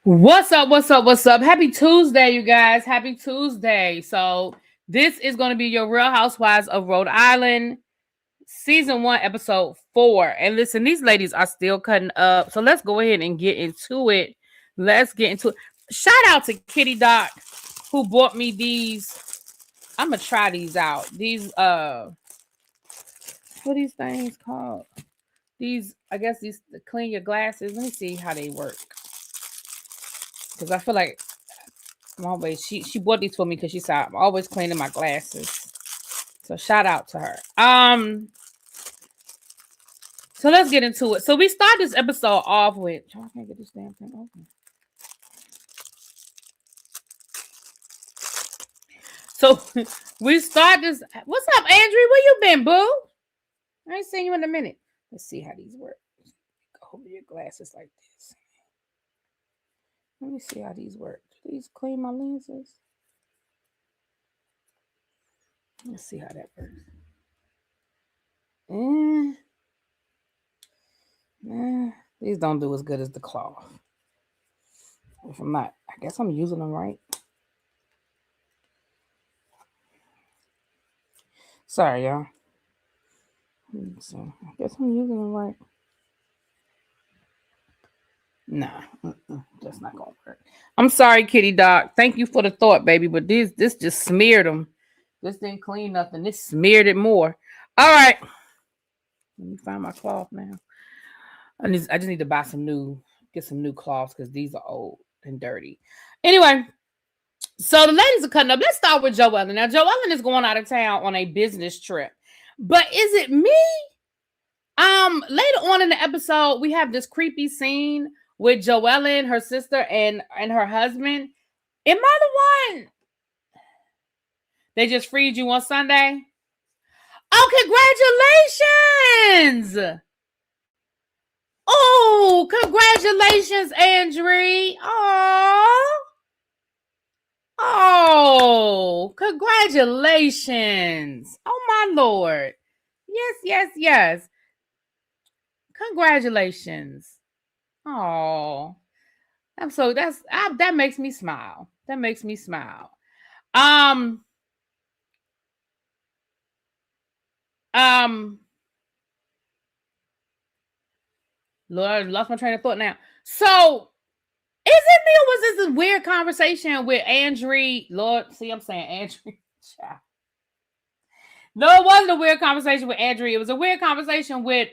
What's up? What's up? What's up? Happy Tuesday, you guys. Happy Tuesday. So, this is going to be your Real Housewives of Rhode Island, season 1, episode 4. And listen, these ladies are still cutting up. So, let's go ahead and get into it. Let's get into it. Shout out to Kitty Doc, who bought me these. I'm going to try these out. These, what are these things called? These, I guess, these clean your glasses. Let me see how they work. Because I feel like I'm always, she bought these for me because she said I'm always cleaning my glasses. So shout out to her. So let's get into it. So we start this episode off with, I can't get this damn thing open. So we start this. What's up, Andrew? Where you been, boo? I ain't seen you in a minute. Let's see how these work. Go over your glasses like this. Let me see how these work. Do these clean my lenses? Let's see how that works. These don't do as good as the cloth. If I'm not, I guess I'm using them right. Sorry, y'all. So I guess I'm using them right. Nah, that's not gonna work. I'm sorry, Kitty Doc. Thank you for the thought, baby. But this just smeared them. This didn't clean nothing. This smeared it more. All right. Let me find my cloth now. I just need to buy get some new cloths because these are old and dirty. Anyway, so the ladies are cutting up. Let's start with Joelyn. Now, Joelyn is going out of town on a business trip. But is it me? Later on in the episode, we have this creepy scene with Joelyn, her sister, and her husband. Am I the one? They just freed you on Sunday? Oh, congratulations! Oh, congratulations, Andrew. Oh, congratulations. Oh, my Lord. Yes. Congratulations. Oh, that makes me smile. That makes me smile. Lord, I lost my train of thought now. So, is it me or was this a weird conversation with Andrew? Lord, see, I'm saying Andrew. No, it wasn't a weird conversation with Andrew. It was a weird conversation with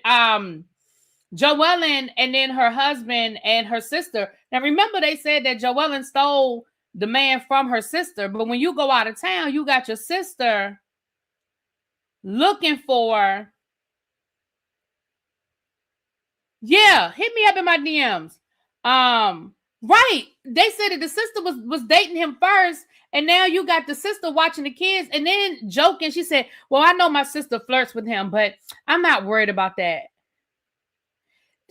Joelyn and then her husband and her sister. Now, remember they said that Joelyn stole the man from her sister, but when you go out of town, you got your sister looking for. Yeah, hit me up in my DMs. Right. They said that the sister was dating him first, and now you got the sister watching the kids and then joking. She said, well, I know my sister flirts with him, but I'm not worried about that.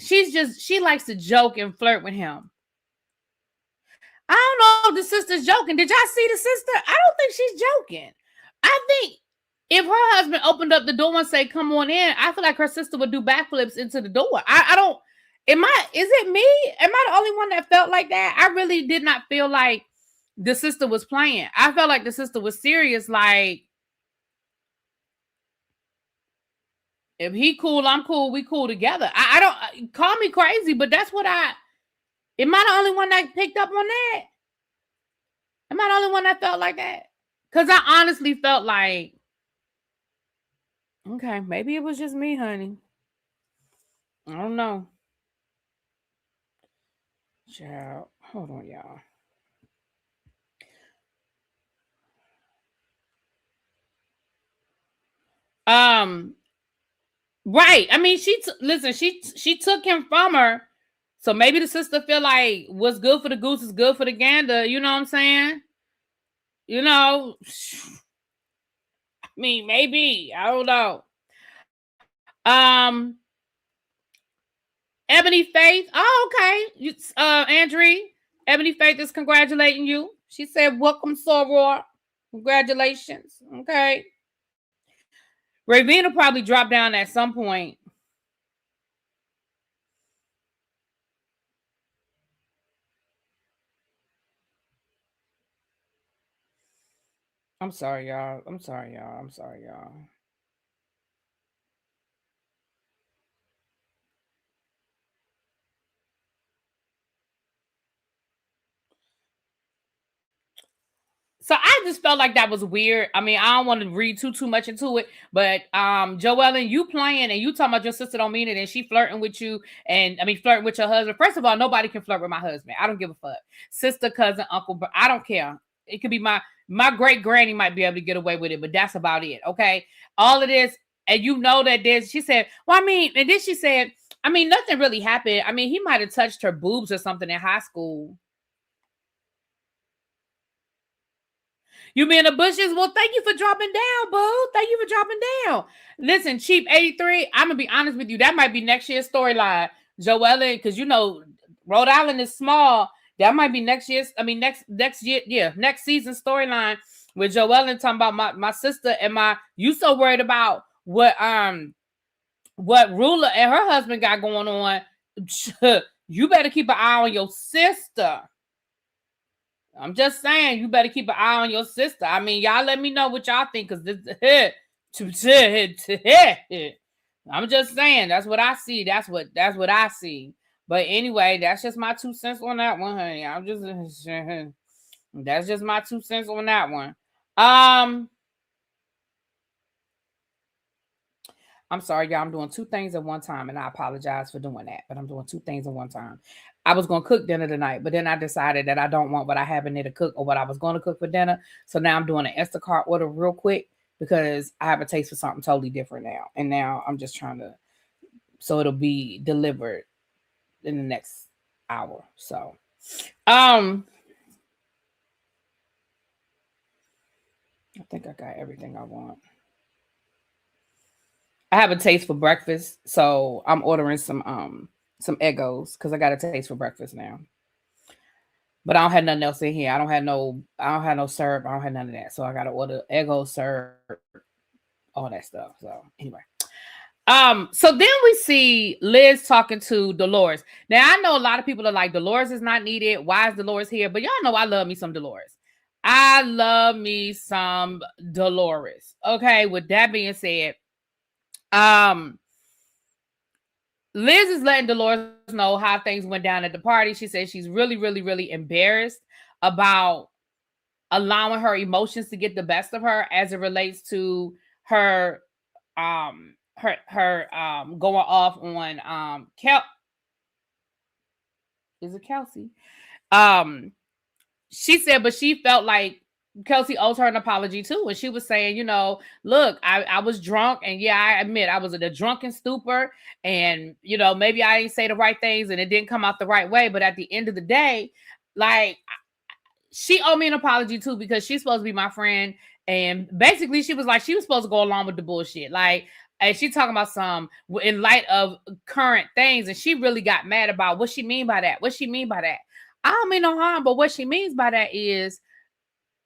She likes to joke and flirt with him. I don't know if the sister's joking. Did y'all see the sister? I don't think she's joking. I think if her husband opened up the door and say, come on in, I feel like her sister would do backflips into the door. I don't, is it me? Am I the only one that felt like that? I really did not feel like the sister was playing. I felt like the sister was serious. Like, if he cool, I'm cool. We cool together. I don't, call me crazy, but that's what am I the only one that picked up on that? Am I the only one that felt like that? Because I honestly felt like, okay, maybe it was just me, honey. I don't know. Child, hold on, y'all. Right. I mean, she took him from her. So maybe the sister feel like what's good for the goose is good for the gander. You know what I'm saying? You know, I mean, maybe. I don't know. Ebony Faith. Oh, okay. Andrew, Ebony Faith is congratulating you. She said, welcome, soror. Congratulations. Okay. Ravina will probably drop down at some point. I'm sorry, y'all. I'm sorry, y'all. I'm sorry, y'all. So I just felt like that was weird. I mean, I don't want to read too much into it, but Joelyn, you playing and you talking about your sister don't mean it, and she flirting with you, and I mean flirting with your husband. First of all, nobody can flirt with my husband. I don't give a fuck. Sister, cousin, uncle, but I don't care. It could be my great granny might be able to get away with it, but that's about it. Okay, all of this, and you know that there's. She said, well, I mean, and then she said, I mean, nothing really happened. I mean, he might have touched her boobs or something in high school. You be in the bushes? Well, thank you for dropping down, boo. Thank you for dropping down. Listen, Cheap 83, I'm going to be honest with you. That might be next year's storyline. Joelyn, because you know, Rhode Island is small. That might be next year's, I mean, next year, yeah, next season storyline with Joelyn talking about my sister and you so worried about what Ruler and her husband got going on. You better keep an eye on your sister. I'm just saying, you better keep an eye on your sister. I mean, y'all let me know what y'all think, because this I'm just saying, that's what I see. That's what I see. But anyway, that's just my 2 cents on that one, honey. I'm just that's just my 2 cents on that one. I'm sorry, y'all. I'm doing 2 things at one time, and I apologize for doing that. But I'm doing 2 things at one time. I was going to cook dinner tonight, but then I decided that I don't want what I have in there to cook or what I was going to cook for dinner. So now I'm doing an Instacart order real quick because I have a taste for something totally different now. And now I'm just trying to, so it'll be delivered in the next hour. So, I think I got everything I want. I have a taste for breakfast, so I'm ordering some Eggos because I got a taste for breakfast now. But I don't have nothing else in here. I don't have no syrup. I don't have none of that. So I gotta order Eggo syrup, all that stuff. So anyway. So then we see Liz talking to Dolores. Now I know a lot of people are like, Dolores is not needed. Why is Dolores here? But y'all know I love me some Dolores. I love me some Dolores. Okay, with that being said, Liz is letting Dolores know how things went down at the party. She says she's really, really, really embarrassed about allowing her emotions to get the best of her as it relates to her going off on is it Kelsey? She said, but she felt like Kelsey owes her an apology too. And she was saying, you know, look, I was drunk, and yeah, I admit I was in a drunken stupor, and you know, maybe I didn't say the right things and it didn't come out the right way. But at the end of the day, like, she owed me an apology too, because she's supposed to be my friend. And basically she was like, she was supposed to go along with the bullshit. Like, and she talking about some in light of current things, and she really got mad about what she mean by that. What she mean by that? I don't mean no harm, but what she means by that is,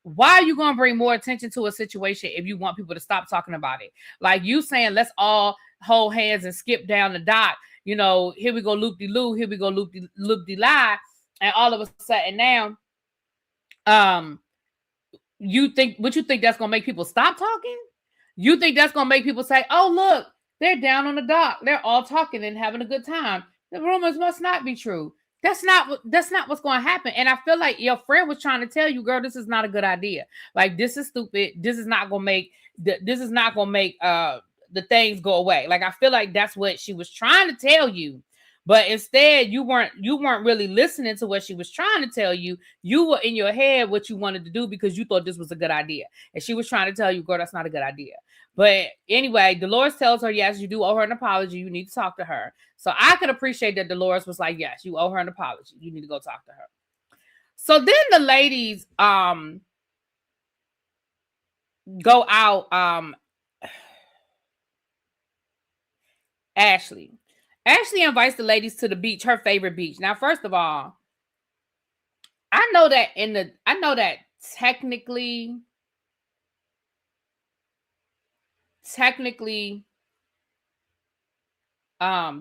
why are you going to bring more attention to a situation if you want people to stop talking about it? Like you saying, let's all hold hands and skip down the dock. You know, here we go loop-de-loo, here we go loop-de-lie. And all of a sudden now, you think that's going to make people stop talking? You think that's going to make people say, oh, look, they're down on the dock. They're all talking and having a good time. The rumors must not be true. That's not what's going to happen. And I feel like your friend was trying to tell you, girl, this is not a good idea. Like, this is stupid. This is not going to make the things go away. Like, I feel like that's what she was trying to tell you. But instead, you weren't really listening to what she was trying to tell you. You were in your head what you wanted to do because you thought this was a good idea. And she was trying to tell you, girl, that's not a good idea. But anyway, Dolores tells her, yes, you do owe her an apology. You need to talk to her. So I could appreciate that Dolores was like, yes, you owe her an apology. You need to go talk to her. So then the ladies go out. Ashley invites the ladies to the beach, her favorite beach. Now, first of all, I know that technically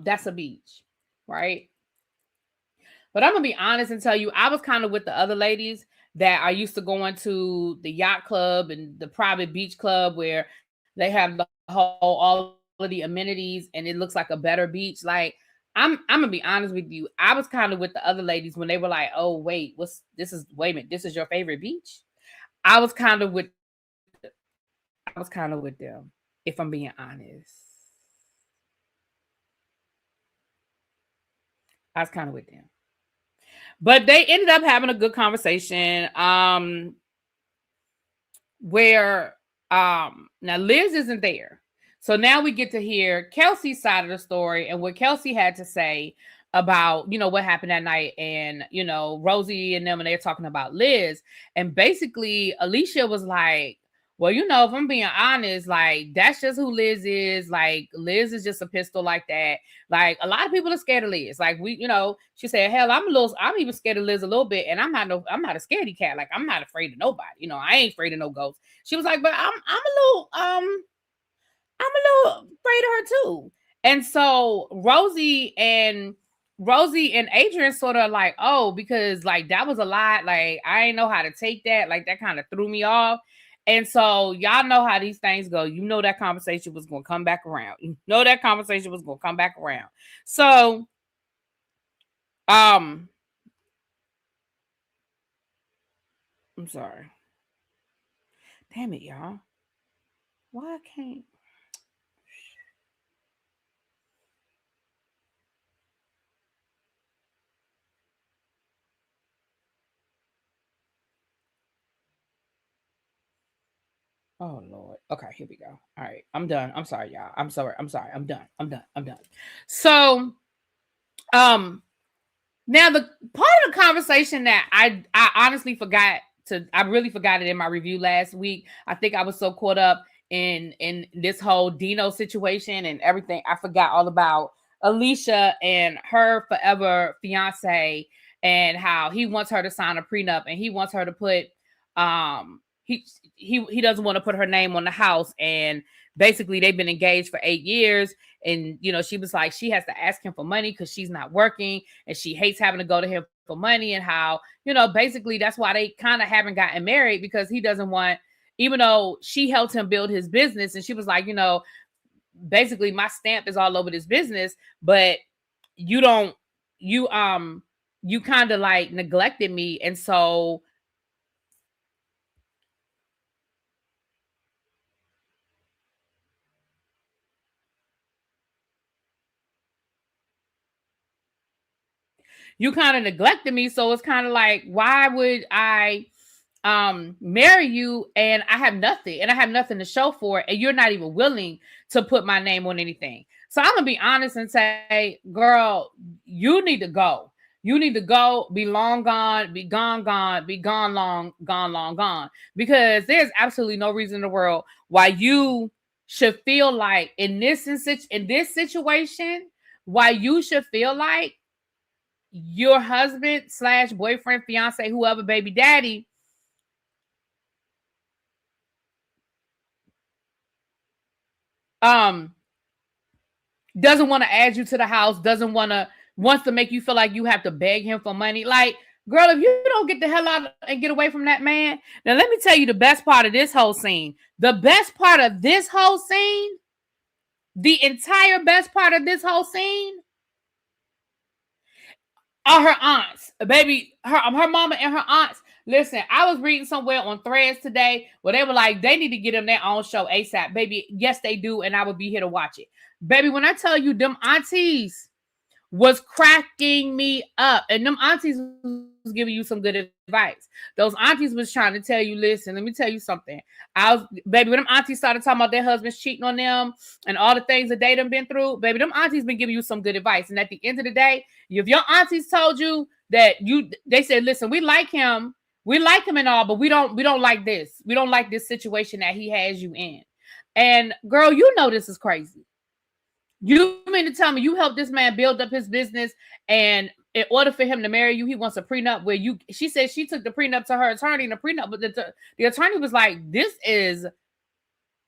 that's a beach, right? But I'm gonna be honest and tell you, I was kind of with the other ladies that are used to going to the yacht club and the private beach club where they have the whole all of the amenities and it looks like a better beach. Like I'm gonna be honest with you. I was kind of with the other ladies when they were like, "Oh wait, wait a minute, this is your favorite beach." I was kind of with them, if I'm being honest. I was kind of with them. But they ended up having a good conversation. Where now Liz isn't there. So now we get to hear Kelsey's side of the story and what Kelsey had to say about, what happened that night. And, Rosie and them, and they're talking about Liz. And basically, Alicia was like, well, if I'm being honest, like, that's just who Liz is. Like, Liz is just a pistol like that. Like, a lot of people are scared of Liz. Like, she said, hell, I'm even scared of Liz a little bit. And I'm not a scaredy cat. Like, I'm not afraid of nobody. I ain't afraid of no ghosts. She was like, but I'm a little afraid of her too. And so Rosie and Adrian sort of like, oh, because like that was a lot. Like, I didn't know how to take that. Like, that kind of threw me off. And so y'all know how these things go. That conversation was going to come back around. So, I'm sorry. Damn it, y'all. Why I can't? Oh Lord. Okay, here we go. All right, I'm done. I'm sorry, y'all. I'm sorry. I'm done. So, now the part of the conversation that I honestly forgot I really forgot it in my review last week. I think I was so caught up in this whole Dino situation and everything. I forgot all about Alicia and her forever fiance and how he wants her to sign a prenup and he wants her to put he doesn't want to put her name on the house. And basically they've been engaged for 8 years. And, she was like, she has to ask him for money because she's not working and she hates having to go to him for money. And how, basically that's why they kind of haven't gotten married, because he doesn't want, even though she helped him build his business. And she was like, basically my stamp is all over this business, but you kind of like neglected me. And so you kind of neglected me. So it's kind of like, why would I marry you and I have nothing to show for it, and you're not even willing to put my name on anything? So I'm gonna be honest and say, girl, you need to go. You need to go, be long gone, be gone, be gone long gone. Because there's absolutely no reason in the world why you should feel like in this situation, why you should feel like your husband / boyfriend, fiance, whoever, baby daddy, doesn't want to add you to the house, wants to make you feel like you have to beg him for money. Like, girl, if you don't get the hell out and get away from that man. Now, let me tell you the best part of this whole scene. The best part of this whole scene, the entire best part of this whole scene are her aunts. Baby, her mama and her aunts. Listen, I was reading somewhere on Threads today where they were like, they need to get them their own show ASAP. Baby, yes, they do, and I would be here to watch it. Baby, when I tell you, them aunties was cracking me up, and them aunties was giving you some good advice. Those aunties was trying to tell you, listen, let me tell you something. Baby, when them aunties started talking about their husbands cheating on them and all the things that they done been through, baby, them aunties been giving you some good advice. And at the end of the day, if your aunties told you that they said, listen, we like him and all, but we don't like this. We don't like this situation that he has you in. And girl, this is crazy. You mean to tell me you helped this man build up his business, and in order for him to marry you, he wants a prenup where she said she took the prenup to her attorney, and the prenup, but the attorney was like, this is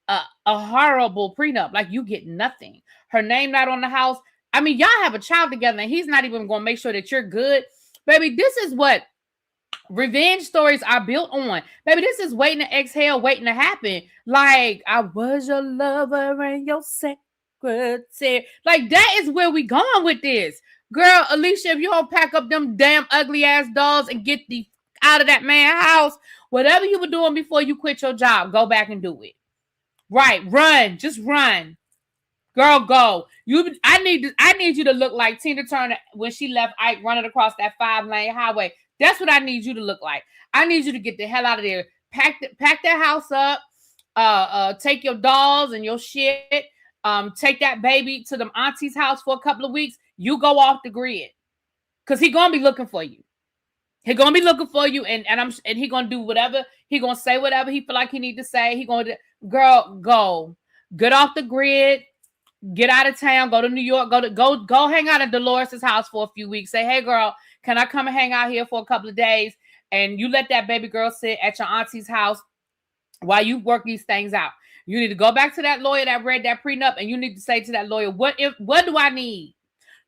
a horrible prenup. Like, you get nothing. Her name not on the house. I mean, y'all have a child together, and he's not even going to make sure that you're good. Baby, this is what Revenge stories are built on, baby, this is waiting to exhale, waiting to happen. Like, I was your lover and your secretary. Like, that is where we going with this. Girl, Alicia, if you don't pack up them damn ugly ass dolls and get the out of that man's house, whatever you were doing before you quit your job, go back and do it. Right, run, just run. Girl, go. I need you to look like Tina Turner when she left Ike running across that 5-lane highway. That's what I need you to look like. I need you to get the hell out of there. Pack that house up. Take your dolls and your shit. Take that baby to them auntie's house for a couple of weeks. You go off the grid. Cause he gonna be looking for you. He gonna be looking for you, and he gonna do whatever. He gonna say whatever he feel like he need to say. He gonna girl, go. Get off the grid. Get out of town, go to New York, go hang out at Dolores' house for a few weeks. Say, hey girl, can I come and hang out here for a couple of days? And you let that baby girl sit at your auntie's house while you work these things out. You need to go back to that lawyer that read that prenup, and you need to say to that lawyer, what do I need?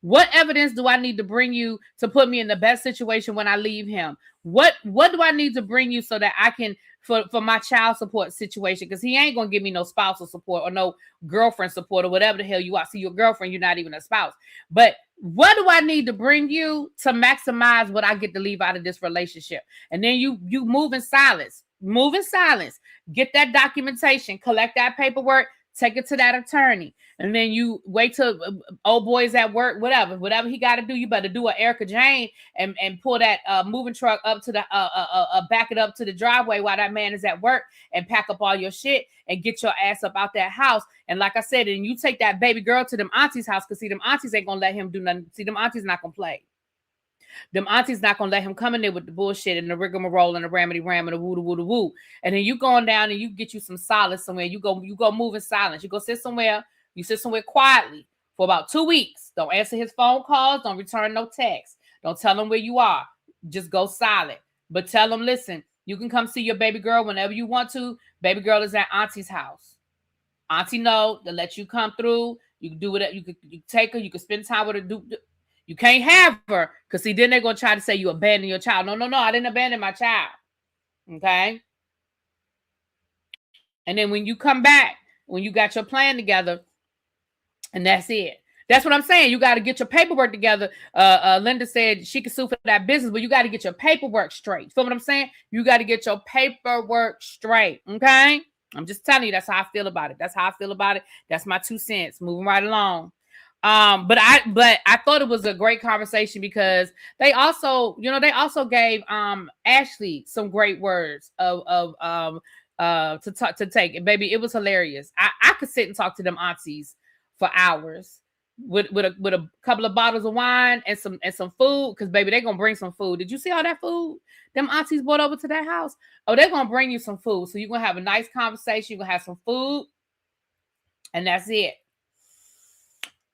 What evidence do I need to bring you to put me in the best situation when I leave him? What do I need to bring you so that I can for my child support situation? Because he ain't gonna give me no spousal support or no girlfriend support or whatever the hell you are. See, your girlfriend, you're not even a spouse. But what do I need to bring you to maximize what I get to leave out of this relationship? And then you move in silence. Move in silence. Get that documentation. Collect that paperwork. Take it to that attorney. And then you wait till old boy's at work, whatever he got to do. You better do an Erica Jane and pull that moving truck up to the back it up to the driveway while that man is at work and pack up all your shit and get your ass up out that house. And like I said, and you take that baby girl to them aunties' house, because see, them aunties ain't gonna let him do nothing. See, them aunties not gonna play. Them aunties not gonna let him come in there with the bullshit and the rigmarole and the ramity ram and the woo woo woo. And then you going down and you get you some solace somewhere. You go move in silence. You go sit somewhere. You sit somewhere quietly for about 2 weeks. Don't answer his phone calls. Don't return no texts. Don't tell him where you are. Just go silent. But tell him, listen, you can come see your baby girl whenever you want to. Baby girl is at auntie's house. Auntie know to let you come through. You can do it. You can take her. You can spend time with her. You can't have her, because see, then they're going to try to say you abandoned your child. No, I didn't abandon my child. Okay? And then when you come back, when you got your plan together, and that's it. That's what I'm saying. You got to get your paperwork together. Linda said she could sue for that business, but you got to get your paperwork straight. Feel what I'm saying? You got to get your paperwork straight. Okay? I'm just telling you, that's how I feel about it. That's how I feel about it. That's my 2 cents. Moving right along. But I thought it was a great conversation, because they also gave Ashley some great words to take. And baby, it was hilarious. I could sit and talk to them aunties for hours with a couple of bottles of wine and some food, because baby, they're gonna bring some food. Did you see all that food them aunties brought over to that house? Oh, they're gonna bring you some food, so you're gonna have a nice conversation. You're gonna have some food, and that's it.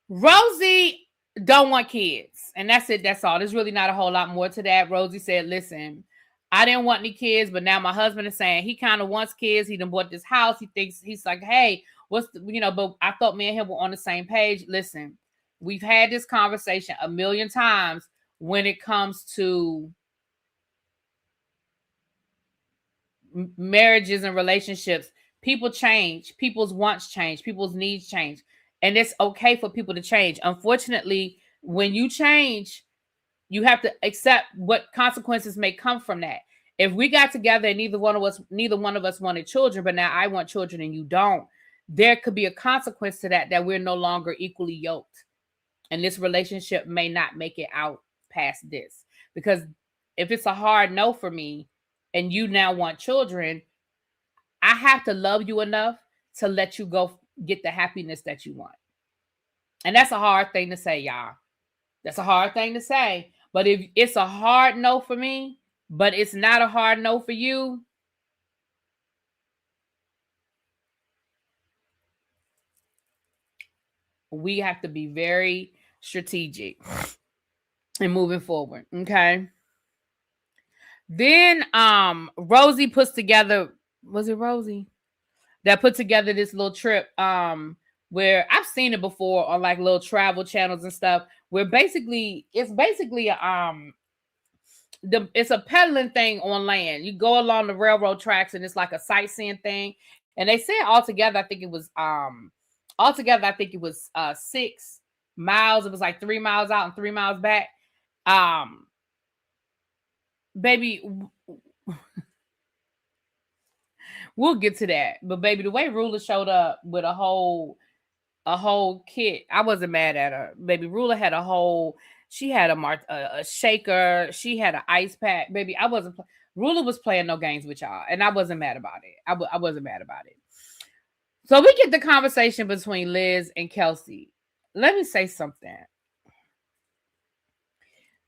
Rosie don't want kids, and that's it. That's all. There's really not a whole lot more to that. Rosie said, listen, I didn't want any kids, but now my husband is saying he kind of wants kids. He done bought this house. He thinks, he's like, hey, but I thought me and him were on the same page. Listen, we've had this conversation a million times when it comes to marriages and relationships. People change. People's wants change. People's needs change. And it's okay for people to change. Unfortunately, when you change, you have to accept what consequences may come from that. If we got together and neither one of us wanted children, but now I want children and you don't, there could be a consequence to that we're no longer equally yoked. And this relationship may not make it out past this. Because if it's a hard no for me and you now want children, I have to love you enough to let you go get the happiness that you want. And that's a hard thing to say, y'all. That's a hard thing to say. But if it's a hard no for me, but it's not a hard no for you, we have to be very strategic in moving forward. Okay. Then Rosie puts together, was it Rosie that put together this little trip where I've seen it before on like little travel channels and stuff, where it's basically it's a peddling thing on land. You go along the railroad tracks and it's like a sightseeing thing. And they said altogether, I think it was 6 miles. It was like 3 miles out and 3 miles back. Baby, we'll get to that. But baby, the way Ruler showed up with a whole kit, I wasn't mad at her. Baby, Ruler had she had a shaker. She had an ice pack. Baby, Ruler was playing no games with y'all, and I wasn't mad about it. I wasn't mad about it. So we get the conversation between Liz and Kelsey. Let me say something.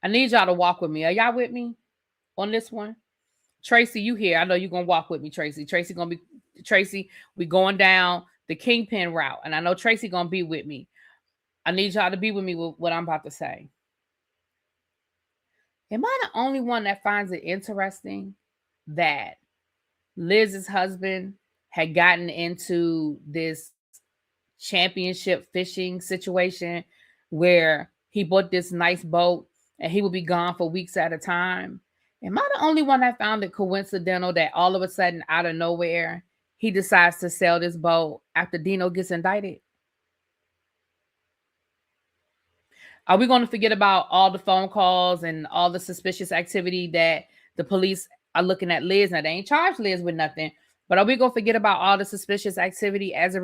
I need y'all to walk with me. Are y'all with me on this one? Tracy, you here. I know you're going to walk with me, Tracy. Tracy, we going down the Kingpin route. And I know Tracy going to be with me. I need y'all to be with me with what I'm about to say. Am I the only one that finds it interesting that Liz's husband had gotten into this championship fishing situation where he bought this nice boat and he would be gone for weeks at a time? Am I the only one that found it coincidental that all of a sudden, out of nowhere, he decides to sell this boat after Dino gets indicted? Are we going to forget about all the phone calls and all the suspicious activity that the police are looking at Liz? Now, they ain't charged Liz with nothing, but are we going to forget about all the suspicious activity as it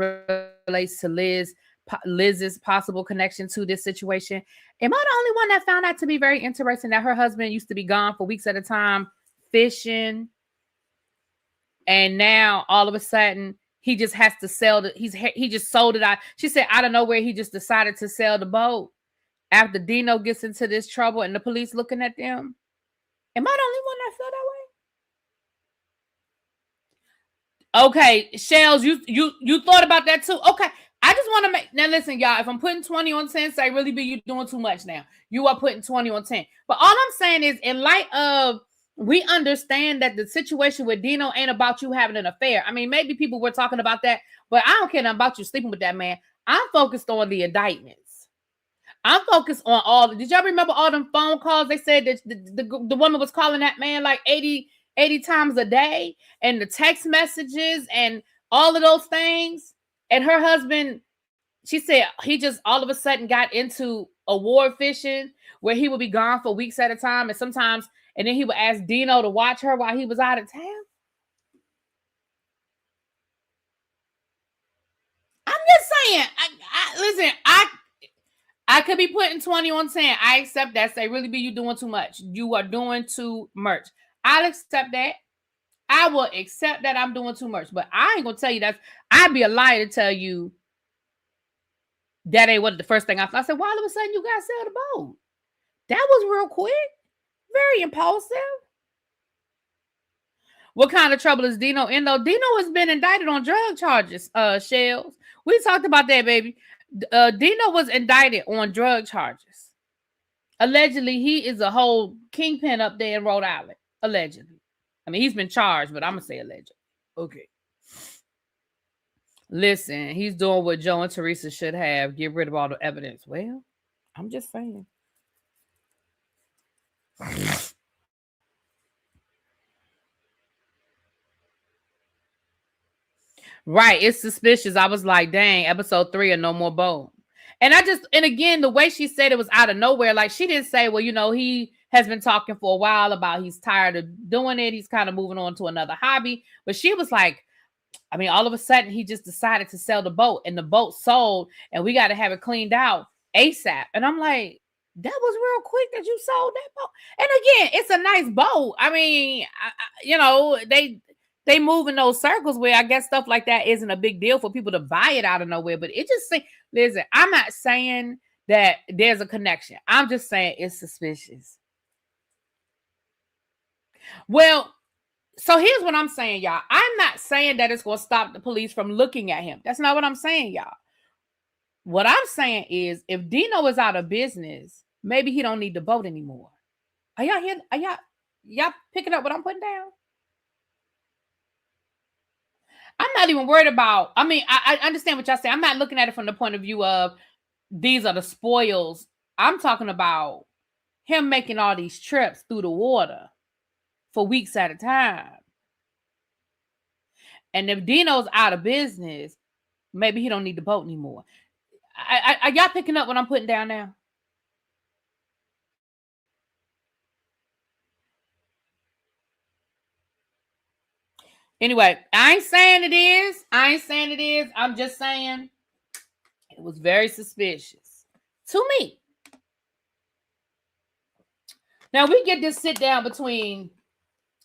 relates to Liz's possible connection to this situation? Am I the only one that found that to be very interesting, that her husband used to be gone for weeks at a time fishing, and now all of a sudden he just has to sell he just sold it out? She said out of nowhere he just decided to sell the boat after Dino gets into this trouble and the police looking at them. Am I the only one that felt that way? Okay, Shells, you thought about that too? Okay. I just want to make, now listen, y'all, if I'm putting 20 on 10, say really be you doing too much now. You are putting 20 on 10. But all I'm saying is, in light of, we understand that the situation with Dino ain't about you having an affair. I mean, maybe people were talking about that, but I don't care nothing about you sleeping with that man. I'm focused on the indictments. I'm focused on did y'all remember all them phone calls? They said that the woman was calling that man like 80 times a day, and the text messages and all of those things. And her husband, she said he just all of a sudden got into award fishing where he would be gone for weeks at a time, and then he would ask Dino to watch her while he was out of town. I'm just saying, listen, I could be putting 20 on 10. I accept that. Say, really be you doing too much. You are doing too much. I'll accept that. I will accept that I'm doing too much, but I ain't gonna tell you that. I'd be a liar to tell you that ain't what the first thing I thought. I said, well, all of a sudden you guys sell the boat. That was real quick. Very impulsive. What kind of trouble is Dino in though? Dino has been indicted on drug charges, Shells. We talked about that, baby. Dino was indicted on drug charges. Allegedly, he is a whole kingpin up there in Rhode Island. Allegedly. I mean, he's been charged, but I'm going to say allegedly. Okay. Listen, he's doing what Joe and Teresa should have. Get rid of all the evidence. Well, I'm just saying. Right. It's suspicious. I was like, dang, episode 3 or no more boat. And again, the way she said it was out of nowhere. Like, she didn't say, well, he has been talking for a while about he's tired of doing it. He's kind of moving on to another hobby. But she was like, I mean, all of a sudden he just decided to sell the boat, and the boat sold, and we got to have it cleaned out ASAP. And I'm like, that was real quick that you sold that boat. And again, it's a nice boat. I mean, they move in those circles where I guess stuff like that isn't a big deal for people to buy it out of nowhere. But it just listen, I'm not saying that there's a connection. I'm just saying it's suspicious. Well, so here's what I'm saying, y'all. I'm not saying that it's going to stop the police from looking at him. That's not what I'm saying, y'all. What I'm saying is, if Dino is out of business, maybe he don't need the boat anymore. Are y'all here? Are y'all picking up what I'm putting down? I'm not even worried about, I mean, I understand what y'all say. I'm not looking at it from the point of view of these are the spoils. I'm talking about him making all these trips through the water for weeks at a time. And if Dino's out of business, maybe he don't need the boat anymore. Are y'all picking up what I'm putting down now? Anyway, I ain't saying it is. I'm just saying it was very suspicious to me. Now we get this sit down between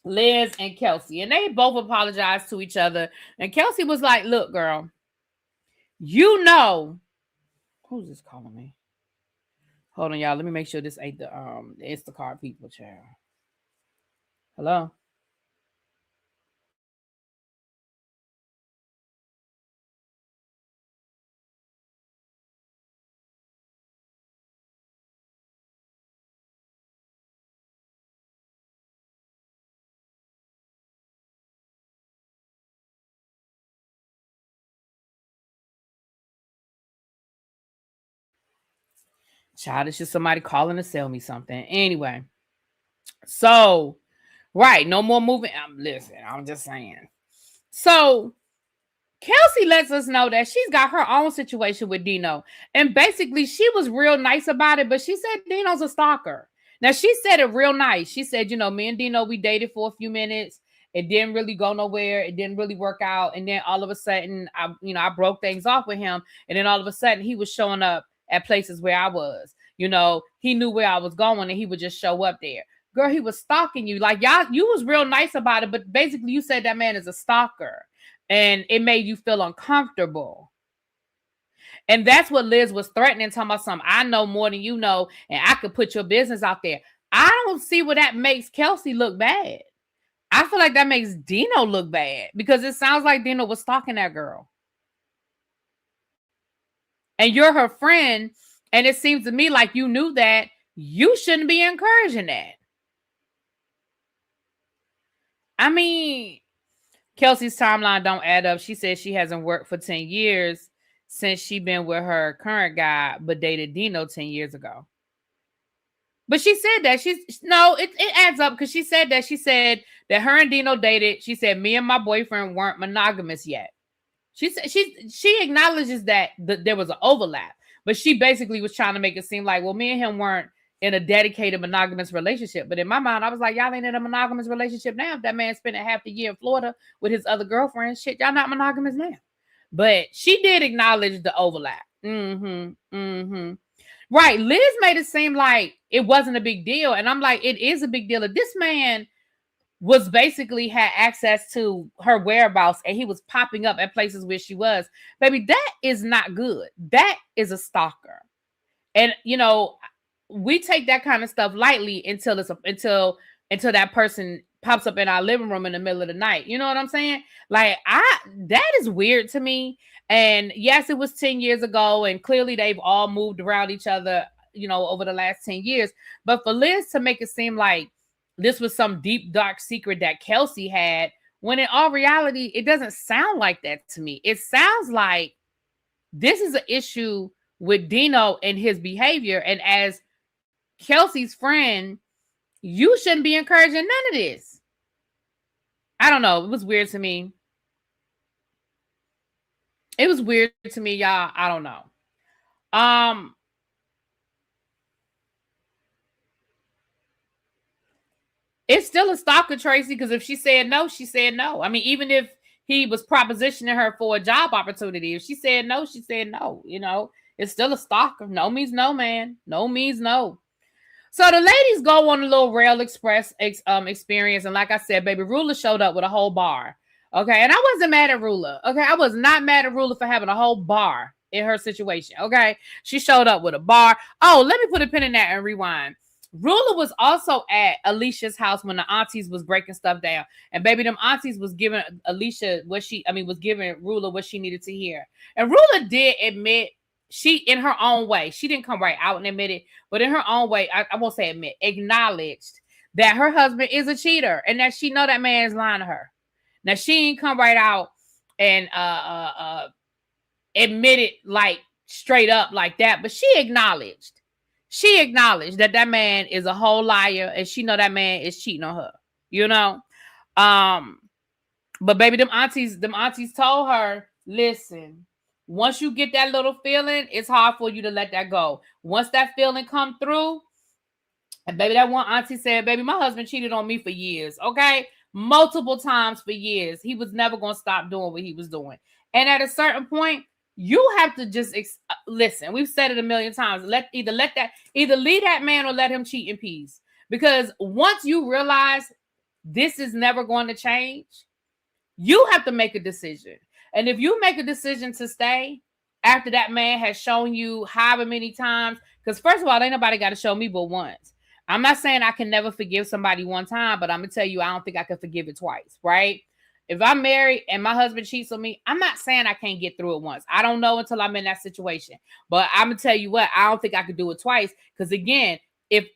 Liz and Kelsey, and they both apologized to each other. And Kelsey was like, "Look, girl, you know who's this calling me? Hold on, y'all. Let me make sure this ain't the Instacart people, child. Hello." Child, it's just somebody calling to sell me something. Anyway, so right, no more moving. Listen, I'm just saying. So Kelsey lets us know that she's got her own situation with Dino. And basically, she was real nice about it, but she said Dino's a stalker. Now, she said it real nice. She said, me and Dino, we dated for a few minutes. It didn't really go nowhere. It didn't really work out. And then all of a sudden, I broke things off with him. And then all of a sudden, he was showing up at places where I was. He knew where I was going and he would just show up there. Girl, he was stalking you. Like, you was real nice about it, but basically you said that man is a stalker. And it made you feel uncomfortable. And that's what Liz was threatening, talking about something. I know more than you know, and I could put your business out there. I don't see where that makes Kelsey look bad. I feel like that makes Dino look bad because it sounds like Dino was stalking that girl. And you're her friend, and it seems to me like you knew that. You shouldn't be encouraging that. I mean, Kelsey's timeline don't add up. She says she hasn't worked for 10 years since she been with her current guy, but dated Dino 10 years ago. But she said that it adds up because she said that her and Dino dated. She said, me and my boyfriend weren't monogamous yet. She said she acknowledges that there was an overlap, but she basically was trying to make it seem like, well, me and him weren't in a dedicated monogamous relationship. But in my mind, I was like, y'all ain't in a monogamous relationship now. If that man spent half the year in Florida with his other girlfriend, shit, y'all not monogamous now. But she did acknowledge the overlap. Right. Liz made it seem like it wasn't a big deal. And I'm like, it is a big deal. If this man was basically had access to her whereabouts and he was popping up at places where she was, baby, that is not good. That is a stalker. And, we take that kind of stuff lightly until that person pops up in our living room in the middle of the night. You know what I'm saying? Like, that is weird to me. And yes, it was 10 years ago, and clearly they've all moved around each other, over the last 10 years. But for Liz to make it seem like this was some deep, dark secret that Kelsey had, when in all reality, it doesn't sound like that to me. It sounds like this is an issue with Dino and his behavior. And as Kelsey's friend, you shouldn't be encouraging none of this. I don't know. It was weird to me. It was weird to me, y'all. I don't know. It's still a stalker, Tracy, because if she said no, she said no. I mean, even if he was propositioning her for a job opportunity, if she said no, she said no. It's still a stalker. No means no, man. No means no. So the ladies go on a little Rail Express experience. And like I said, baby, Rula showed up with a whole bar. Okay. And I wasn't mad at Rula. Okay. I was not mad at Rula for having a whole bar in her situation. Okay. She showed up with a bar. Oh, let me put a pin in that and rewind. Rula was also at Alicia's house when the aunties was breaking stuff down. And baby, them aunties was giving Alicia was giving Rula what she needed to hear. And Rula did admit, she, in her own way, she didn't come right out and admit it, but in her own way, I won't say admit, acknowledged that her husband is a cheater and that she know that man is lying to her. Now, she ain't come right out and admit it like straight up like that, but she acknowledged she acknowledged that that man is a whole liar, and she know that man is cheating on her. You know, but baby, them aunties told her, listen, once you get that little feeling, it's hard for you to let that go. Once that feeling come through, and baby, that one auntie said, baby, my husband cheated on me for years, okay? Multiple times for years. He was never going to stop doing what he was doing. And at a certain point, you have to just listen. We've said it a million times. Either leave that man or let him cheat in peace. Because once you realize this is never going to change, you have to make a decision. And if you make a decision to stay after that man has shown you however many times, because first of all, ain't nobody got to show me but once. I'm not saying I can never forgive somebody one time, but I'm going to tell you, I don't think I can forgive it twice, right? If I'm married and my husband cheats on me, I'm not saying I can't get through it once. I don't know until I'm in that situation. But I'm going to tell you what, I don't think I could do it twice. Because again, if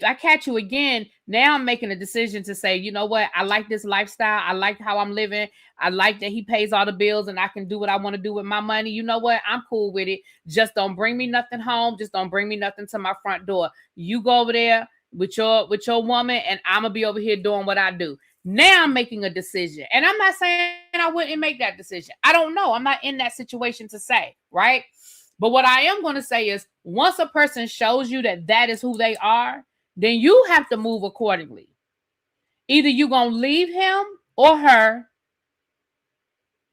I catch you again, now I'm making a decision to say, you know what? I like this lifestyle. I like how I'm living. I like that he pays all the bills and I can do what I want to do with my money. You know what? I'm cool with it. Just don't bring me nothing home. Just don't bring me nothing to my front door. You go over there with your woman and I'm going to be over here doing what I do. Now I'm making a decision. And I'm not saying I wouldn't make that decision. I don't know. I'm not in that situation to say, right? But what I am going to say is once a person shows you that that is who they are, then you have to move accordingly. Either you're going to leave him or her,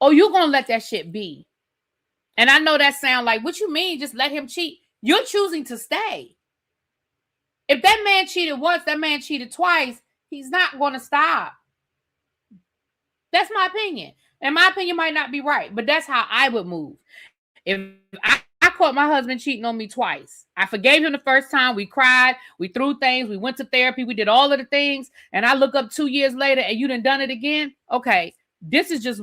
or you're going to let that shit be. And I know that sound like, what you mean, just let him cheat? You're choosing to stay. If that man cheated once, that man cheated twice, he's not going to stop. That's my opinion. And my opinion might not be right, but that's how I would move. If I caught my husband cheating on me twice, I forgave him the first time. We cried, we threw things, we went to therapy, we did all of the things, and I look up 2 years later and you done it again. Okay, this is just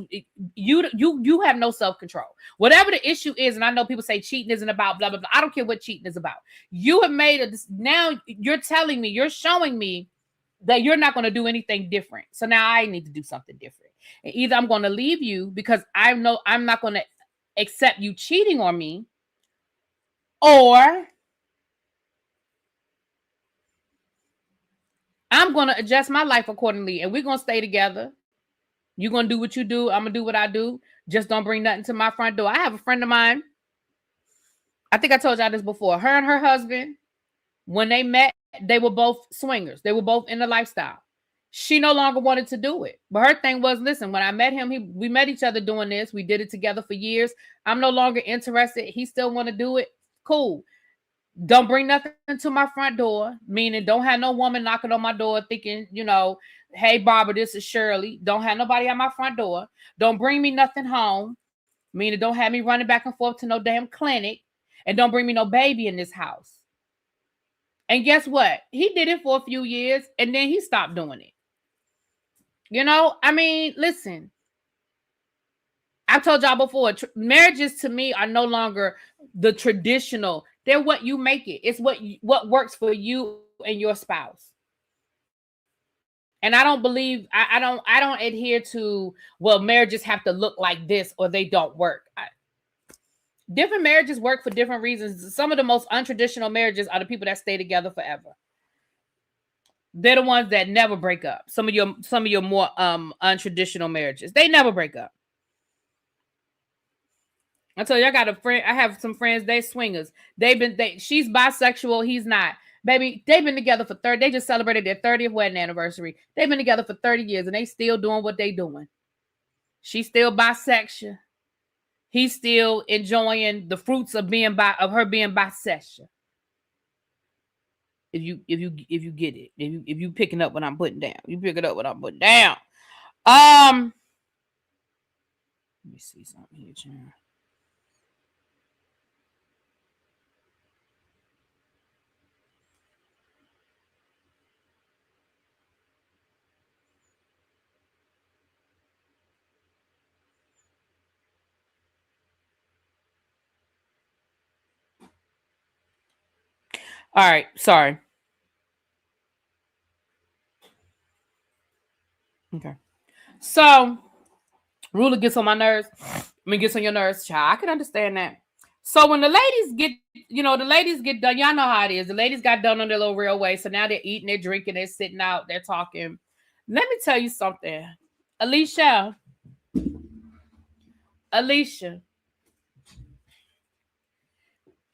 you have no self-control. Whatever the issue is, and I know people say cheating isn't about blah blah blah. I don't care what cheating is about. You have made now you're telling me, you're showing me that you're not going to do anything different. So now I need to do something different. And either I'm going to leave you because I know I'm not going to accept you cheating on me, or I'm going to adjust my life accordingly and we're going to stay together. You're going to do what you do. I'm going to do what I do. Just don't bring nothing to my front door. I have a friend of mine. I think I told y'all this before. Her and her husband, when they met, they were both swingers. They were both in the lifestyle. She no longer wanted to do it. But her thing was, listen, when I met him, we met each other doing this. We did it together for years. I'm no longer interested. He still want to do it. Cool. Don't bring nothing to my front door, meaning don't have no woman knocking on my door thinking, you know, hey, Barbara, this is Shirley. Don't have nobody at my front door. Don't bring me nothing home, meaning don't have me running back and forth to no damn clinic. And don't bring me no baby in this house. And guess what? He did it for a few years and then he stopped doing it. You know, I mean, listen, I've told y'all before, marriages to me are no longer the traditional. They're what you make it. It's what works for you and your spouse. And I don't believe, I don't adhere to, well, marriages have to look like this or they don't work. Different marriages work for different reasons. Some of the most untraditional marriages are the people that stay together forever. They're the ones that never break up. Some of your more untraditional marriages, they never break up. I tell you, I got a friend. I have some friends. They swingers. She's bisexual. He's not. Baby, they've been together for 30. They just celebrated their 30th wedding anniversary. They've been together for 30 years and they still doing what they doing. She's still bisexual. He's still enjoying the fruits of her being bisexual. If you get it, if you picking up what I'm putting down, you pick it up what I'm putting down. Let me see something here, John. All right, sorry. Okay. So, Ruler gets on my nerves. I mean, gets on your nerves, child. I can understand that. So when the ladies get, the ladies get done, y'all know how it is. The ladies got done on their little railway. So now they're eating, they're drinking, they're sitting out, they're talking. Let me tell you something. Alicia,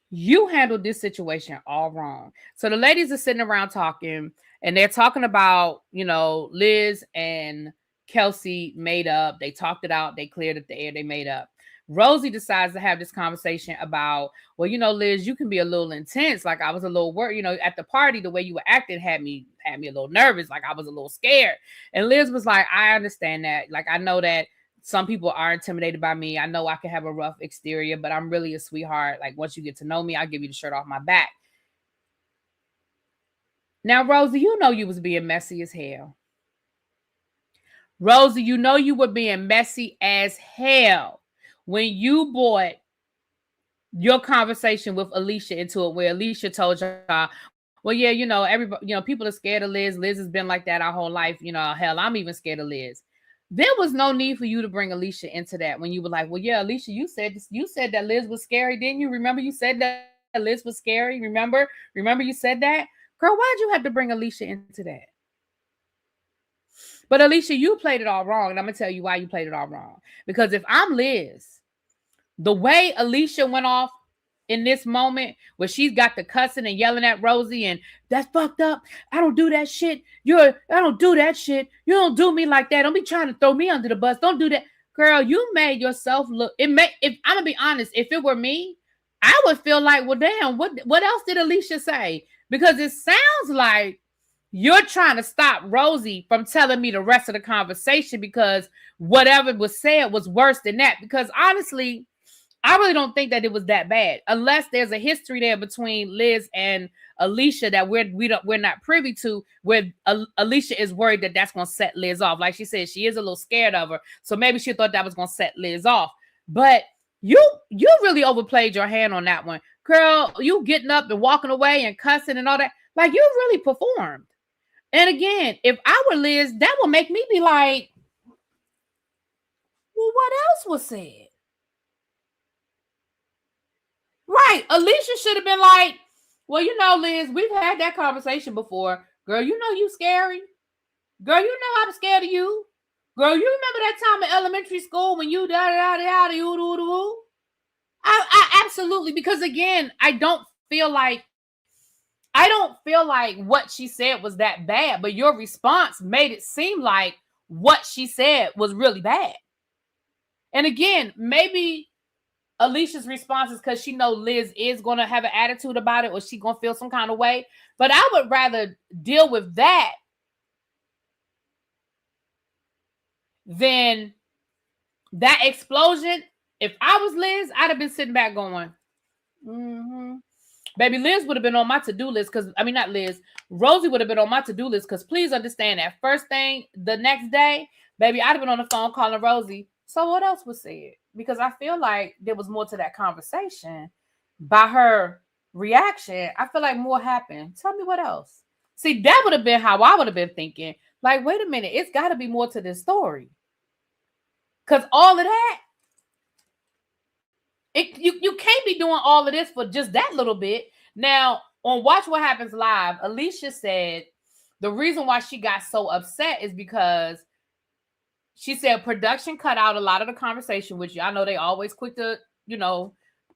you handled this situation all wrong. So the ladies are sitting around talking, and they're talking about, Liz and Kelsey made up. They talked it out. They cleared up the air. They made up. Rosie decides to have this conversation about, well, Liz, you can be a little intense. Like I was a little worried, at the party, the way you were acting had me a little nervous. Like I was a little scared. And Liz was like, I understand that. Like, I know that some people are intimidated by me. I know I can have a rough exterior, but I'm really a sweetheart. Like once you get to know me, I'll give you the shirt off my back. Now, Rosie, you was being messy as hell. Rosie, you were being messy as hell when you brought your conversation with Alicia into it, where Alicia told y'all, well, yeah, everybody, people are scared of Liz. Liz has been like that our whole life. Hell, I'm even scared of Liz. There was no need for you to bring Alicia into that when you were like, well, yeah, Alicia, you said that Liz was scary, didn't you? Remember you said that Liz was scary? Remember you said that? Girl, why'd you have to bring Alicia into that? But Alicia, you played it all wrong. And I'm going to tell you why you played it all wrong. Because if I'm Liz, the way Alicia went off in this moment where she's got the cussing and yelling at Rosie and that's fucked up. I don't do that shit. I don't do that shit. You don't do me like that. Don't be trying to throw me under the bus. Don't do that. Girl, you made yourself look, if I'm gonna be honest, if it were me, I would feel like, well, damn, what else did Alicia say? Because it sounds like you're trying to stop Rosie from telling me the rest of the conversation because whatever was said was worse than that. Because honestly, I really don't think that it was that bad, unless there's a history there between Liz and Alicia that we're not privy to, where Alicia is worried that that's going to set Liz off. Like she said, she is a little scared of her, so maybe she thought that was going to set Liz off. But you really overplayed your hand on that one, girl. You getting up and walking away and cussing and all that, like you really performed. And again, if I were Liz, that would make me be like, well, what else was said? Right. Alicia should have been like, well, Liz, we've had that conversation before. Girl, you scary. Girl, I'm scared of you. Girl, you remember that time in elementary school when you I absolutely, because again, I don't feel like what she said was that bad, but your response made it seem like what she said was really bad. And again, maybe Alicia's response is because she knows Liz is going to have an attitude about it, or she going to feel some kind of way. But I would rather deal with that than that explosion. If I was Liz, I'd have been sitting back going, Baby, Liz would have been on my to-do list because, not Liz, Rosie would have been on my to-do list because please understand that first thing the next day, baby, I'd have been on the phone calling Rosie. So what else was said? Because I feel like there was more to that conversation. By her reaction, I feel like more happened. Tell me what else. See, that would have been how I would have been thinking. Like, wait a minute, it's got to be more to this story. Because all of that, you can't be doing all of this for just that little bit. Now, on Watch What Happens Live, Alicia said the reason why she got so upset is because she said production cut out a lot of the conversation, which y'all know they always quick to,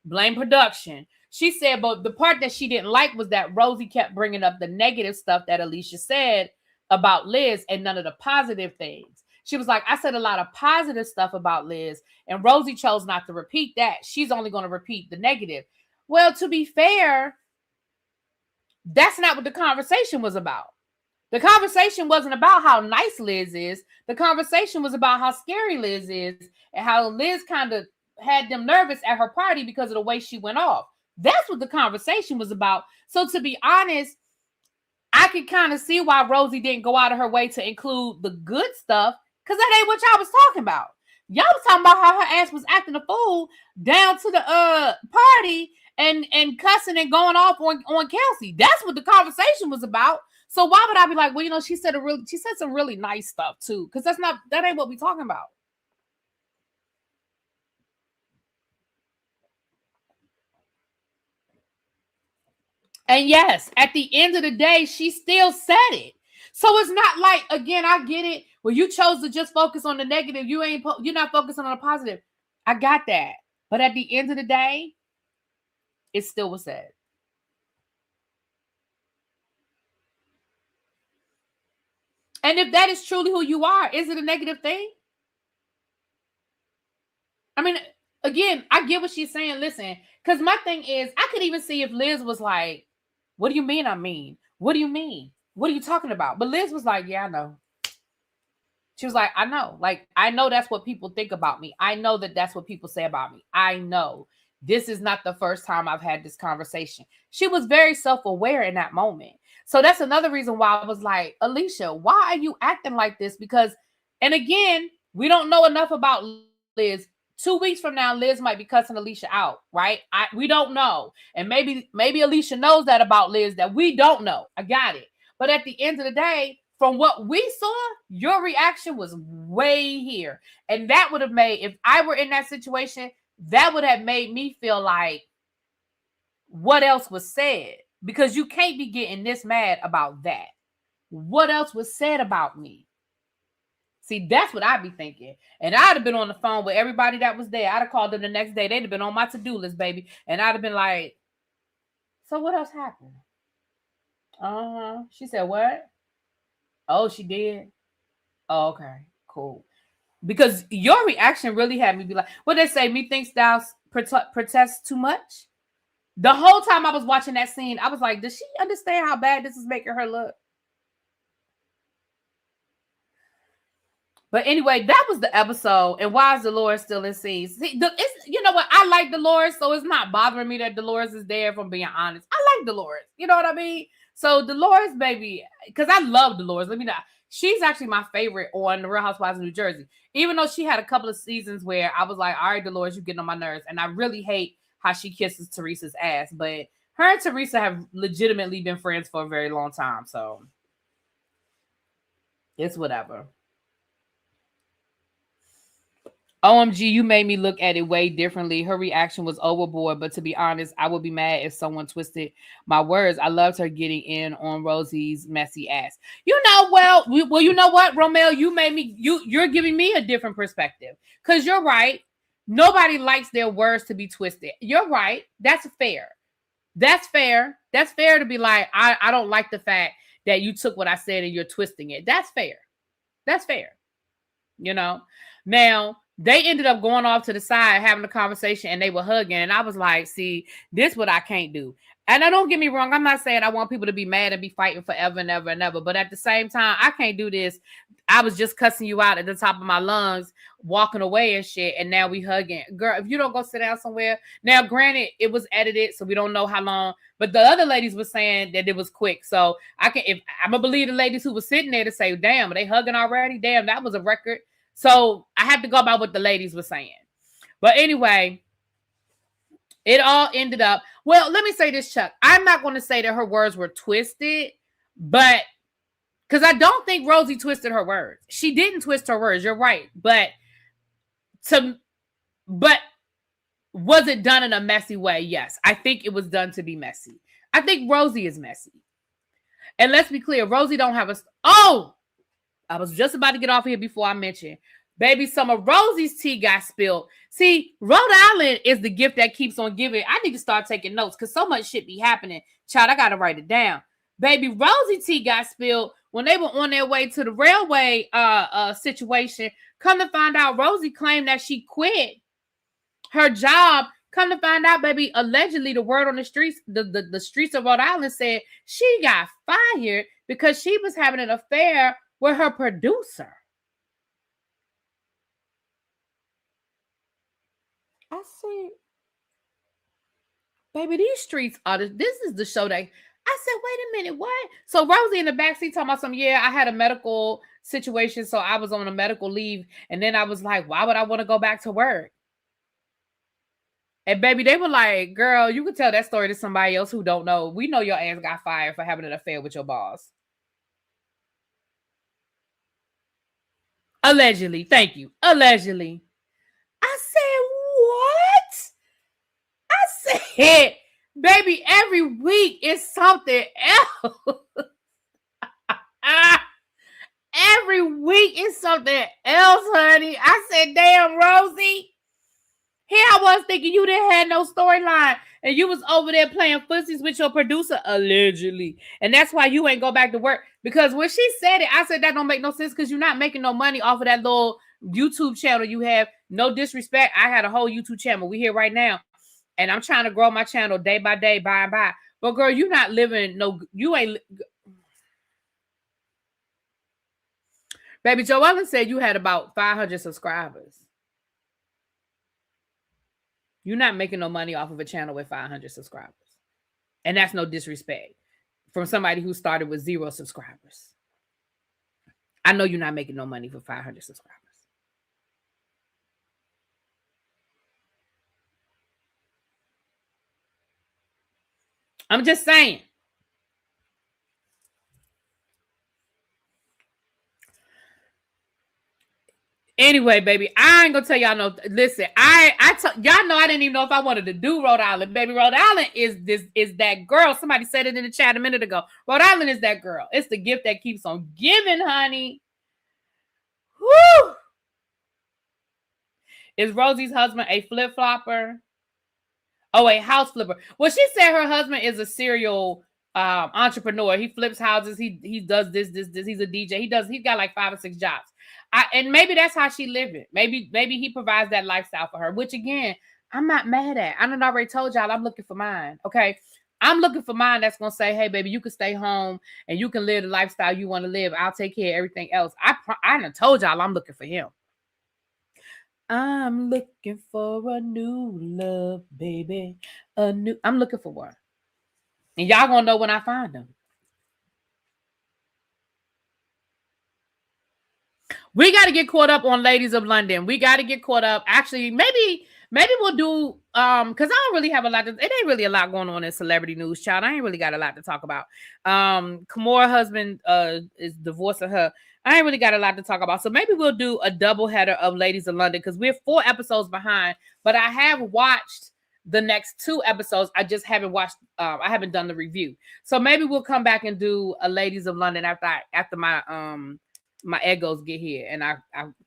blame production. She said, but the part that she didn't like was that Rosie kept bringing up the negative stuff that Alicia said about Liz and none of the positive things. She was like, I said a lot of positive stuff about Liz, and Rosie chose not to repeat that. She's only going to repeat the negative. Well, to be fair, that's not what the conversation was about. The conversation wasn't about how nice Liz is. The conversation was about how scary Liz is and how Liz kind of had them nervous at her party because of the way she went off. That's what the conversation was about. So to be honest, I could kind of see why Rosie didn't go out of her way to include the good stuff, because that ain't what y'all was talking about. Y'all was talking about how her ass was acting a fool down to the party and cussing and going off on Kelsey. That's what the conversation was about. So why would I be like, well, she said some really nice stuff too, because that ain't what we talking about. And yes, at the end of the day, she still said it. So it's not like, again, I get it. Well, you chose to just focus on the negative. You're not focusing on the positive. I got that. But at the end of the day, it still was said. And if that is truly who you are, is it a negative thing? I mean, again, I get what she's saying. Listen, because my thing is, I could even see if Liz was like, what do you mean I mean? What do you mean? What are you talking about? But Liz was like, yeah, I know. She was like, I know. Like, I know that's what people think about me. I know that that's what people say about me. I know. This is not the first time I've had this conversation. She was very self-aware in that moment. So that's another reason why I was like, Alicia, why are you acting like this? Because, and again, we don't know enough about Liz. 2 weeks from now, Liz might be cussing Alicia out, right? We don't know. And maybe Alicia knows that about Liz that we don't know. I got it. But at the end of the day, from what we saw, your reaction was way here. And that would have made, if I were in that situation, that would have made me feel like, what else was said? Because you can't be getting this mad about that. What else was said about me? See, that's what I'd be thinking. And I'd have been on the phone with everybody that was there. I'd have called them the next day. They'd have been on my to-do list, baby. And I'd have been like, so what else happened? She said, what? Oh, she did? Oh, okay, cool. Because your reaction really had me be like, what they say, methinks thou protest too much? The whole time I was watching that scene, I was like, does she understand how bad this is making her look? But anyway, that was the episode. And why is Dolores still in scenes? See, you know what? I like Dolores, so it's not bothering me that Dolores is there, if I'm being honest. I like Dolores. You know what I mean? So Dolores, baby, because I love Dolores. Let me know. She's actually my favorite on The Real Housewives of New Jersey. Even though she had a couple of seasons where I was like, all right, Dolores, you're getting on my nerves. And I really hate how she kisses Teresa's ass. But her and Teresa have legitimately been friends for a very long time. So it's whatever. OMG, you made me look at it way differently. Her reaction was overboard, but to be honest, I would be mad if someone twisted my words. I loved her getting in on Rosie's messy ass. You know, well, you know what, Romel, you're giving me a different perspective, because you're right. Nobody likes their words to be twisted. You're right. That's fair. That's fair. That's fair to be like, I don't like the fact that you took what I said and you're twisting it. That's fair. That's fair. You know, now, they ended up going off to the side, having a conversation, and they were hugging. And I was like, see, this is what I can't do. And I don't get me wrong. I'm not saying I want people to be mad and be fighting forever and ever and ever. But at the same time, I can't do this. I was just cussing you out at the top of my lungs, walking away and shit. And now we hugging. Girl, if you don't go sit down somewhere. Now, granted, it was edited, so we don't know how long. But the other ladies were saying that it was quick. So I'm going to believe the ladies who were sitting there to say, damn, are they hugging already? Damn, that was a record. So I have to go by what the ladies were saying. But anyway, it all ended up. Well, let me say this, Chuck. I'm not going to say that her words were twisted, but because I don't think Rosie twisted her words. She didn't twist her words. You're right. But was it done in a messy way? Yes. I think it was done to be messy. I think Rosie is messy. And let's be clear, Rosie don't have a... Oh! I was just about to get off here before I mentioned, baby, some of Rosie's tea got spilled. See, Rhode Island is the gift that keeps on giving. I need to start taking notes because so much shit be happening. Child, I got to write it down. Baby, Rosie tea got spilled when they were on their way to the railway situation. Come to find out, Rosie claimed that she quit her job. Come to find out, baby, allegedly the word on the streets, the streets of Rhode Island said she got fired because she was having an affair with her producer. I said, baby, these streets are this is the show that I said, wait a minute, what? So Rosie in the backseat talking about something. Yeah, I had a medical situation, so I was on a medical leave. And then I was like, why would I want to go back to work? And baby, they were like, girl, you can tell that story to somebody else who don't know. We know your ass got fired for having an affair with your boss. Allegedly. Thank you. Allegedly. I said, what? I said, Baby, every week is something else. Every week is something else, honey. I said, damn, Rosie. Here I was thinking you didn't have no storyline. And you was over there playing footsies with your producer, allegedly. And that's why you ain't go back to work. Because when she said it, I said that don't make no sense because you're not making no money off of that little YouTube channel you have. No disrespect. I had a whole YouTube channel. We here right now. And I'm trying to grow my channel day by day, by and by. But girl, you not living you ain't. Baby, Joelyn said you had about 500 subscribers. You're not making no money off of a channel with 500 subscribers. And that's no disrespect from somebody who started with 0 subscribers. I know you're not making no money for 500 subscribers. I'm just saying. Anyway, baby, I ain't gonna tell y'all no. Listen, y'all know I didn't even know if I wanted to do Rhode Island, baby. Rhode Island is that girl. Somebody said it in the chat a minute ago. Rhode Island is that girl. It's the gift that keeps on giving, honey. Woo! Is Rosie's husband a flip flopper? Oh, a house flipper. Well, she said her husband is a serial entrepreneur. He flips houses. He does this. He's a DJ. He's got like 5 or 6 jobs. And maybe that's how she live it. Maybe he provides that lifestyle for her, which again, I'm not mad at. I done already told y'all I'm looking for mine. Okay. I'm looking for mine that's going to say, hey, baby, you can stay home and you can live the lifestyle you want to live. I'll take care of everything else. I done told y'all I'm looking for him. I'm looking for a new love, baby. I'm looking for one. And y'all going to know when I find them. We got to get caught up on Ladies of London. We got to get caught up. Actually, maybe we'll do because I don't really have a lot. It ain't really a lot going on in celebrity news, child. I ain't really got a lot to talk about. Kamora's husband is divorcing her. I ain't really got a lot to talk about. So maybe we'll do a double header of Ladies of London because we're 4 episodes behind. But I have watched the next 2 episodes. I just haven't watched. I haven't done the review. So maybe we'll come back and do a Ladies of London after my Eggos get here, and I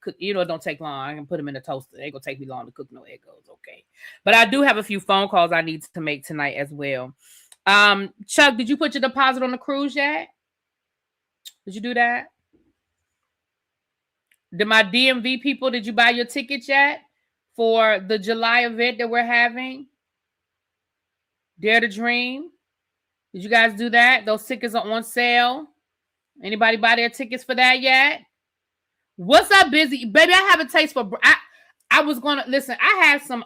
cook, it don't take long. I can put them in the toaster. It ain't gonna take me long to cook no Eggos, okay? But I do have a few phone calls I need to make tonight as well. Chuck, did you put your deposit on the cruise yet? Did you do that? Did my DMV people, did you buy your tickets yet for the July event that we're having? Dare to Dream. Did you guys do that? Those tickets are on sale. Anybody buy their tickets for that yet? What's up, Busy? Baby, I have a taste for... I was going to... Listen, I had some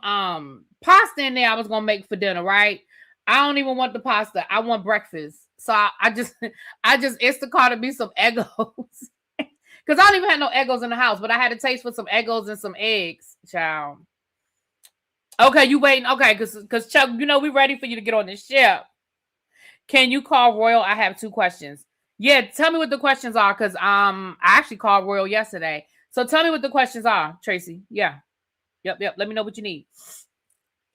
pasta in there I was going to make for dinner, right? I don't even want the pasta. I want breakfast. So I just Instacarted me some Eggos. Because I don't even have no Eggos in the house, but I had a taste for some Eggos and some eggs, child. Okay, you waiting? Okay, because Chuck, we ready for you to get on this ship. Can you call Royal? I have 2 questions. Yeah, tell me what the questions are, because I actually called Royal yesterday. So tell me what the questions are, Tracy. Yeah. Yep. Let me know what you need.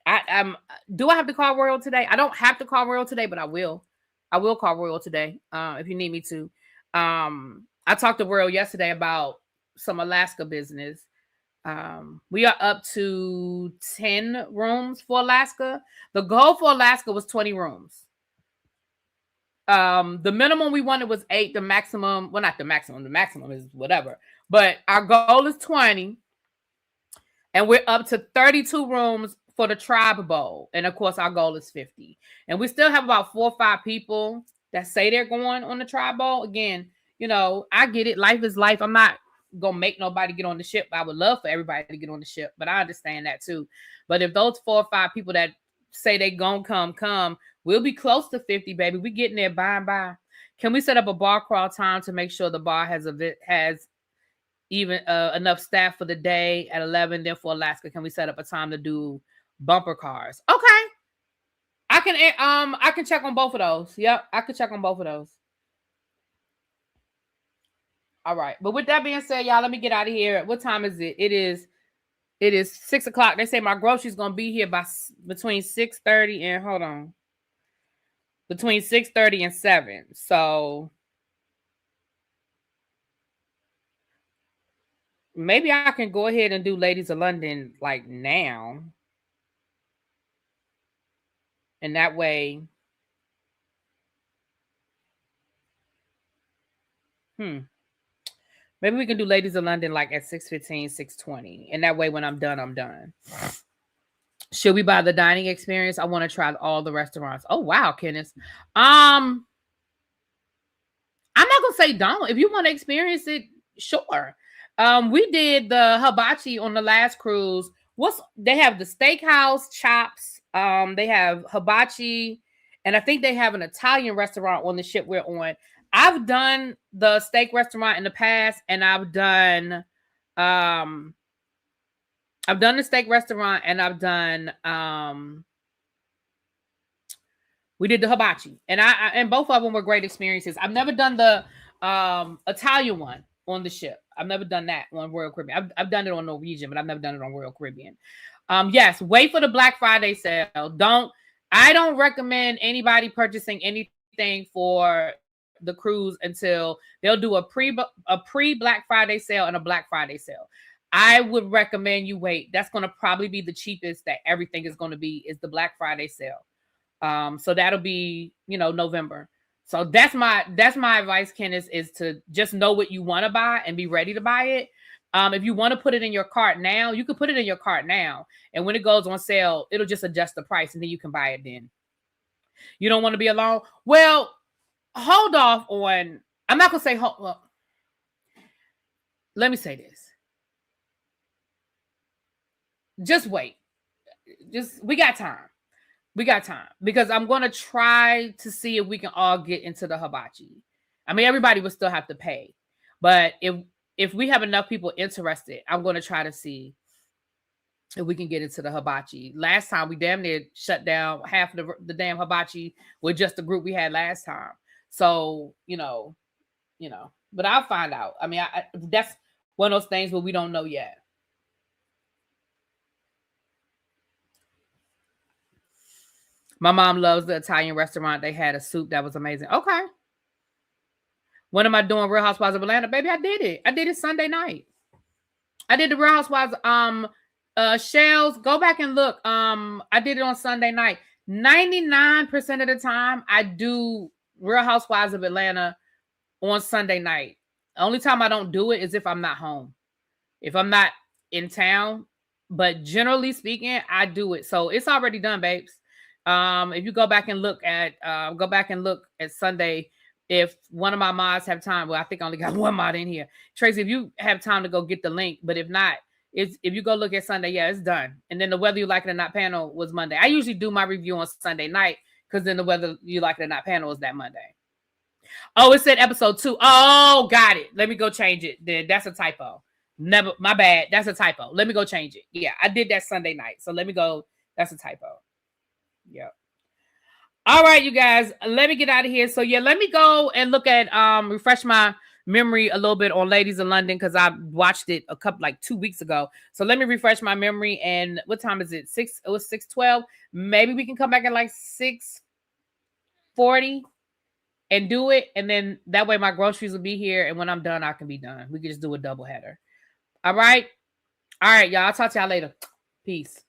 Do I have to call Royal today? I don't have to call Royal today, but I will. I will call Royal today if you need me to. I talked to Royal yesterday about some Alaska business. We are up to 10 rooms for Alaska. The goal for Alaska was 20 rooms. The minimum we wanted was 8. The maximum, well, not the maximum. The maximum is whatever. But our goal is 20. And we're up to 32 rooms for the Tribe Bowl. And of course, our goal is 50. And we still have about 4 or 5 people that say they're going on the Tribe Bowl. Again, I get it. Life is life. I'm not going to make nobody get on the ship. I would love for everybody to get on the ship, but I understand that too. But if those 4 or 5 people that say they going to come, we'll be close to 50, baby. We getting there by and by. Can we set up a bar crawl time to make sure the bar has even enough staff for the day at 11? Then for Alaska, can we set up a time to do bumper cars? Okay. I can check on both of those. Yep, I can check on both of those. All right. But with that being said, y'all, let me get out of here. What time is it? It is 6 o'clock. They say my groceries gonna be here by between 6:30 and hold on. between 6:30 and 7. So maybe I can go ahead and do Ladies of London like now. And that way, maybe we can do Ladies of London like at 6:15, 6:20. And that way when I'm done, I'm done. Should we buy the dining experience? I want to try all the restaurants. Oh wow, Kenneth. I'm not gonna say don't. If you want to experience it, sure. We did the hibachi on the last cruise. They have the steakhouse, chops, they have hibachi, and I think they have an Italian restaurant on the ship we're on. I've done the steak restaurant in the past, and I've done the steak restaurant, and I've done we did the hibachi, and both of them were great experiences. I've never done the Italian one on the ship. I've never done that on Royal Caribbean. I've done it on Norwegian, but I've never done it on Royal Caribbean. Yes, wait for the Black Friday sale. I don't recommend anybody purchasing anything for the cruise until they'll do a pre Black Friday sale and a Black Friday sale. I would recommend you wait. That's going to probably be the cheapest that everything is going to be, is the Black Friday sale. So that'll be, November. So that's my advice, Ken, is to just know what you want to buy and be ready to buy it. If you want to put it in your cart now, you can put it in your cart now. And when it goes on sale, it'll just adjust the price and then you can buy it then. You don't want to be alone? Well, hold off on, I'm not going to say, well, let me say this. Just wait. We got time. We got time, because I'm going to try to see if we can all get into the hibachi. I mean, everybody would still have to pay, but if we have enough people interested, I'm going to try to see if we can get into the hibachi. Last time we damn near shut down half of the damn hibachi with just the group we had last time. So, but I'll find out. I mean, that's one of those things where we don't know yet. My mom loves the Italian restaurant. They had a soup that was amazing. Okay. When am I doing Real Housewives of Atlanta? Baby, I did it. I did it Sunday night. I did the Real Housewives. Shells, go back and look. I did it on Sunday night. 99% of the time, I do Real Housewives of Atlanta on Sunday night. The only time I don't do it is if I'm not home. If I'm not in town. But generally speaking, I do it. So it's already done, babes. If you go back and look at Sunday, if one of my mods have time, well, I think I only got one mod in here. Tracy, if you have time to go get the link, but if not, if you go look at Sunday, yeah, it's done. And then the Whether You Like It or Not panel was Monday. I usually do my review on Sunday night, because then the Whether You Like It or Not panel is that Monday. Oh, it said episode 2. Oh, got it. Let me go change it. Then that's a typo. Never, my bad. That's a typo. Let me go change it. Yeah, I did that Sunday night. So let me go. That's a typo. Yep. All right, you guys, let me get out of here. So yeah, let me go and look at refresh my memory a little bit on Ladies in London, because I watched it like 2 weeks ago. So let me refresh my memory. And what time is it? It was 6:12. Maybe we can come back at like 6:40 and do it. And then that way my groceries will be here. And when I'm done, I can be done. We can just do a double header. All right. All right, y'all. I'll talk to y'all later. Peace.